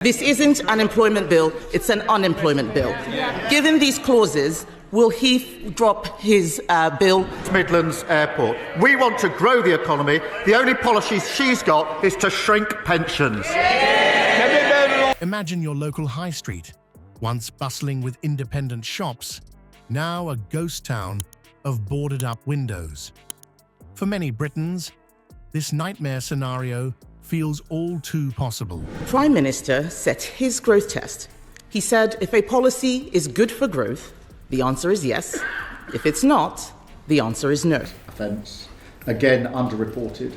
This isn't an employment bill, it's an unemployment bill. Given these clauses, will he drop his bill? Midlands Airport. We want to grow the economy. The only policy she's got is to shrink pensions. Imagine your local high street, once bustling with independent shops, now a ghost town of boarded-up windows. For many Britons, this nightmare scenario feels all too possible. Prime Minister set his growth test. He said if a policy is good for growth, the answer is yes. If it's not, the answer is no. Offence, again underreported,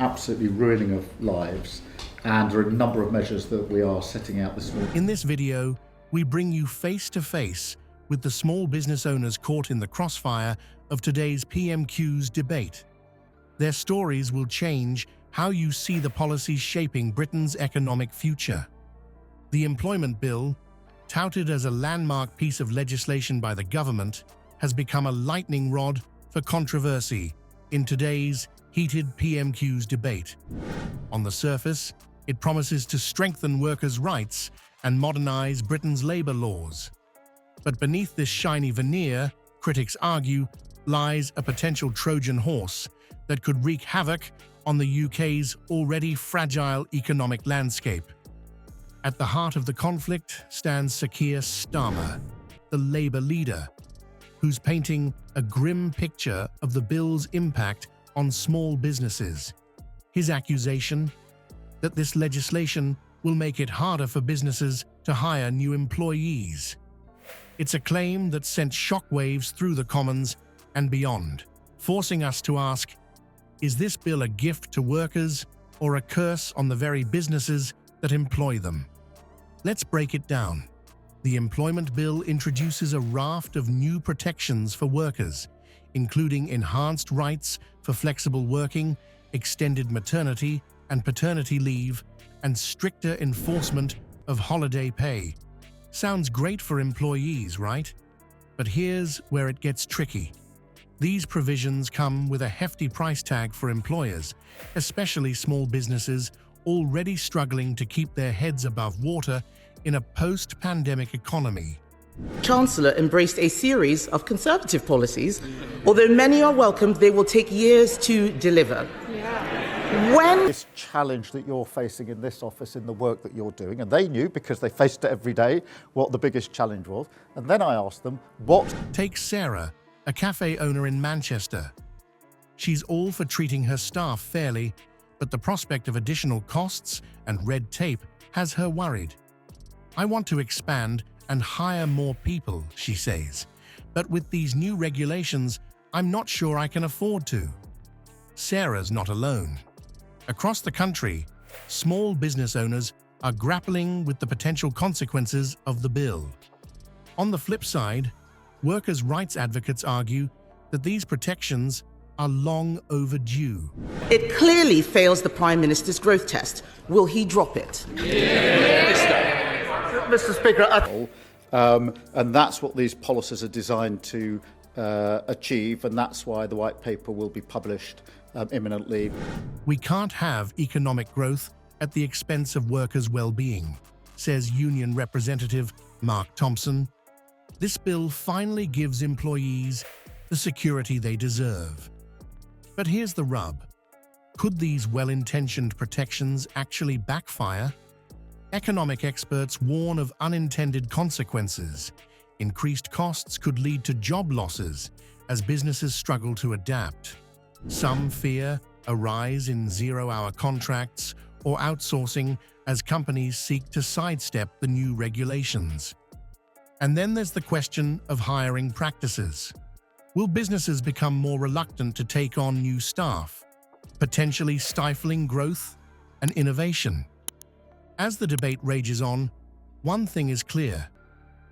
absolutely ruining of lives, and there are a number of measures that we are setting out this morning. In this video, we bring you face to face with the small business owners caught in the crossfire of today's PMQs debate. Their stories will change how you see the policies shaping Britain's economic future. The Employment Bill, touted as a landmark piece of legislation by the government, has become a lightning rod for controversy in today's heated PMQs debate. On the surface, it promises to strengthen workers' rights and modernize Britain's labour laws. But beneath this shiny veneer, critics argue, lies a potential Trojan horse that could wreak havoc on the UK's already fragile economic landscape. At the heart of the conflict stands Sir Keir Starmer, the Labour leader, who's painting a grim picture of the bill's impact on small businesses. His accusation that this legislation will make it harder for businesses to hire new employees. It's a claim that sent shockwaves through the Commons and beyond, forcing us to ask, is this bill a gift to workers or a curse on the very businesses that employ them? Let's break it down. The Employment Bill introduces a raft of new protections for workers, including enhanced rights for flexible working, extended maternity and paternity leave, and stricter enforcement of holiday pay. Sounds great for employees, right? But here's where it gets tricky. These provisions come with a hefty price tag for employers, especially small businesses already struggling to keep their heads above water in a post-pandemic economy. Chancellor embraced a series of conservative policies. Although many are welcomed, they will take years to deliver. This challenge that you're facing in this office in the work that you're doing, and they knew because they faced it every day what the biggest challenge was, and then I asked them what... Take Sarah, a cafe owner in Manchester. She's all for treating her staff fairly, but the prospect of additional costs and red tape has her worried. I want to expand and hire more people, she says, but with these new regulations, I'm not sure I can afford to. Sarah's not alone. Across the country, small business owners are grappling with the potential consequences of the bill. On the flip side, workers' rights advocates argue that these protections are long overdue. It clearly fails the Prime Minister's growth test. Will he drop it? Mr. Speaker, and that's what these policies are designed to achieve, and that's why the White Paper will be published imminently. We can't have economic growth at the expense of workers' well-being, says Union Representative Mark Thompson. This bill finally gives employees the security they deserve. But here's the rub. Could these well-intentioned protections actually backfire? Economic experts warn of unintended consequences. Increased costs could lead to job losses as businesses struggle to adapt. Some fear a rise in zero-hour contracts or outsourcing as companies seek to sidestep the new regulations. And then there's the question of hiring practices. Will businesses become more reluctant to take on new staff, potentially stifling growth and innovation? As the debate rages on, one thing is clear.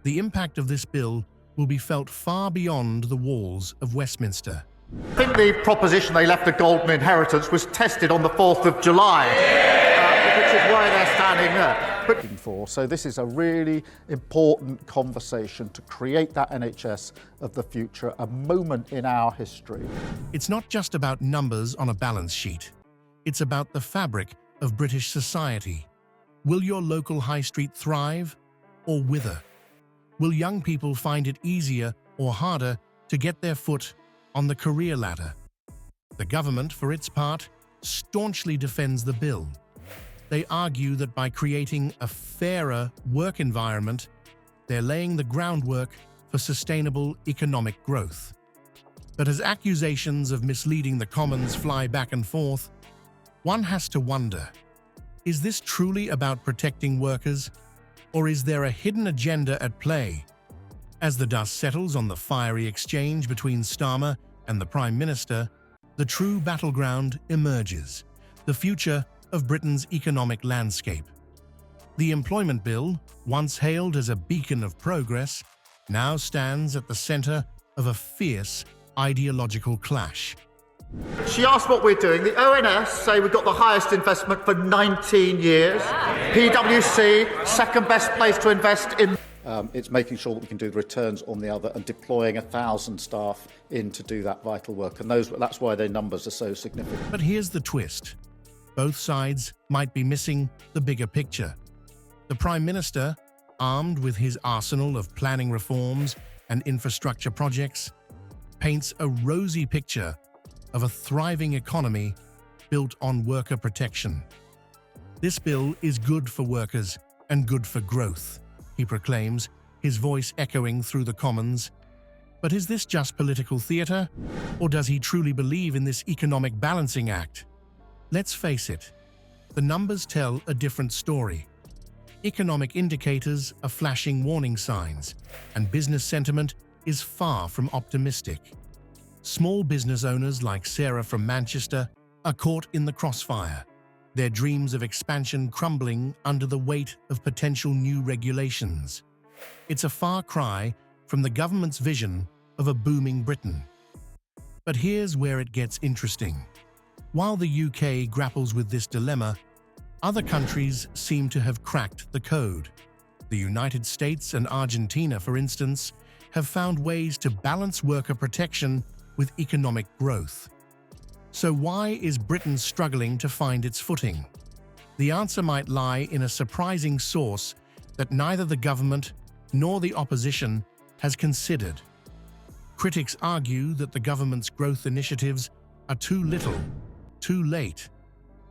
The impact of this bill will be felt far beyond the walls of Westminster. I think the proposition they left a golden inheritance was tested on the 4th of July, which is why they're standing there. So this is a really important conversation to create that NHS of the future, a moment in our history. It's not just about numbers on a balance sheet. It's about the fabric of British society. Will your local high street thrive or wither? Will young people find it easier or harder to get their foot on the career ladder? The government, for its part, staunchly defends the bill. They argue that by creating a fairer work environment, they're laying the groundwork for sustainable economic growth. But as accusations of misleading the commons fly back and forth, one has to wonder, is this truly about protecting workers, or is there a hidden agenda at play? As the dust settles on the fiery exchange between Starmer and the Prime Minister, the true battleground emerges, the future of Britain's economic landscape. The employment bill, once hailed as a beacon of progress, now stands at the centre of a fierce ideological clash. She asked what we're doing. The ONS say we've got the highest investment for 19 years. PwC, second best place to invest in. It's making sure that we can do the returns on the other and deploying 1,000 staff in to do that vital work. And that's why their numbers are so significant. But here's the twist. Both sides might be missing the bigger picture. The Prime Minister, armed with his arsenal of planning reforms and infrastructure projects, paints a rosy picture of a thriving economy built on worker protection. This bill is good for workers and good for growth, he proclaims, his voice echoing through the Commons. But is this just political theatre, or does he truly believe in this economic balancing act? Let's face it, the numbers tell a different story. Economic indicators are flashing warning signs, and business sentiment is far from optimistic. Small business owners like Sarah from Manchester are caught in the crossfire, their dreams of expansion crumbling under the weight of potential new regulations. It's a far cry from the government's vision of a booming Britain. But here's where it gets interesting. While the UK grapples with this dilemma, other countries seem to have cracked the code. The United States and Argentina, for instance, have found ways to balance worker protection with economic growth. So why is Britain struggling to find its footing? The answer might lie in a surprising source that neither the government nor the opposition has considered. Critics argue that the government's growth initiatives are too little, too late.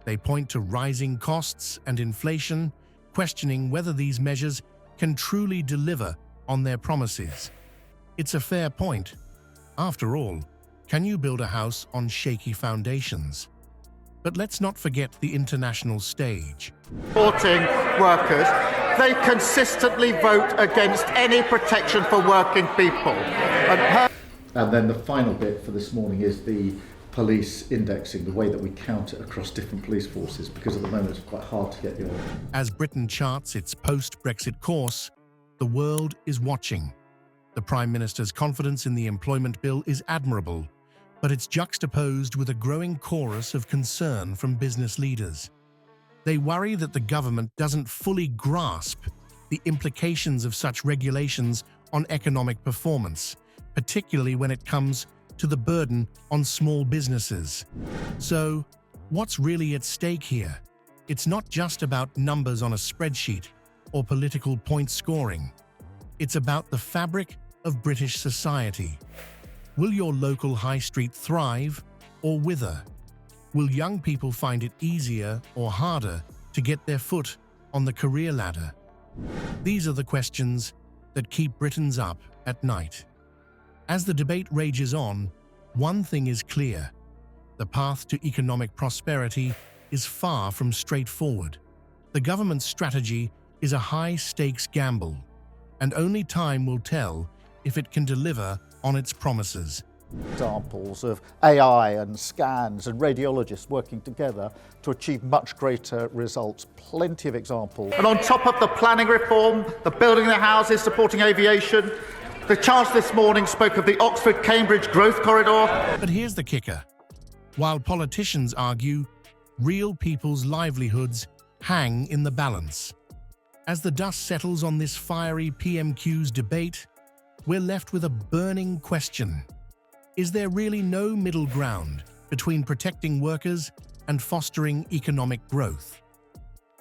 They point to rising costs and inflation, questioning whether these measures can truly deliver on their promises. It's a fair point. After all, can you build a house on shaky foundations? But let's not forget the international stage. Supporting workers, they consistently vote against any protection for working people. And then the final bit for this morning is the police indexing, the way that we count it across different police forces, because at the moment it's quite hard to get your... As Britain charts its post-Brexit course, the world is watching. The Prime Minister's confidence in the employment bill is admirable, but it's juxtaposed with a growing chorus of concern from business leaders. They worry that the government doesn't fully grasp the implications of such regulations on economic performance, particularly when it comes to the burden on small businesses. So, what's really at stake here? It's not just about numbers on a spreadsheet or political point scoring. It's about the fabric of British society. Will your local high street thrive or wither? Will young people find it easier or harder to get their foot on the career ladder? These are the questions that keep Britons up at night. As the debate rages on, one thing is clear. The path to economic prosperity is far from straightforward. The government's strategy is a high-stakes gamble, and only time will tell if it can deliver on its promises. Examples of AI and scans and radiologists working together to achieve much greater results. Plenty of examples. And on top of the planning reform, the building the houses, supporting aviation, the Chancellor this morning spoke of the Oxford-Cambridge growth corridor. But here's the kicker. While politicians argue, real people's livelihoods hang in the balance. As the dust settles on this fiery PMQs debate, we're left with a burning question. Is there really no middle ground between protecting workers and fostering economic growth?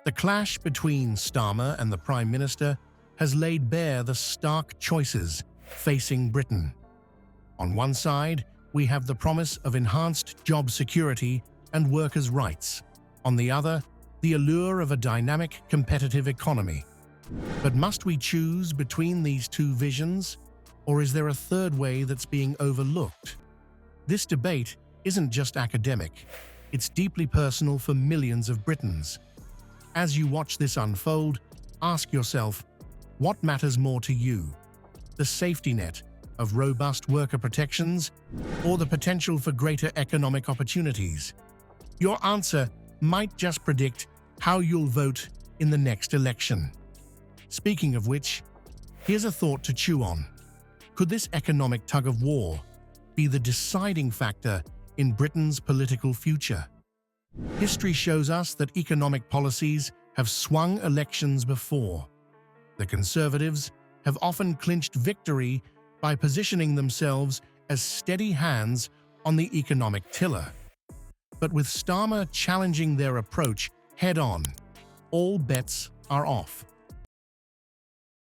The clash between Starmer and the Prime Minister has laid bare the stark choices facing Britain. On one side, we have the promise of enhanced job security and workers' rights. On the other, the allure of a dynamic, competitive economy. But must we choose between these two visions, or is there a third way that's being overlooked? This debate isn't just academic, it's deeply personal for millions of Britons. As you watch this unfold, ask yourself, what matters more to you? The safety net of robust worker protections or the potential for greater economic opportunities? Your answer might just predict how you'll vote in the next election. Speaking of which, here's a thought to chew on. Could this economic tug-of-war be the deciding factor in Britain's political future? History shows us that economic policies have swung elections before. The Conservatives have often clinched victory by positioning themselves as steady hands on the economic tiller. But with Starmer challenging their approach head-on, all bets are off.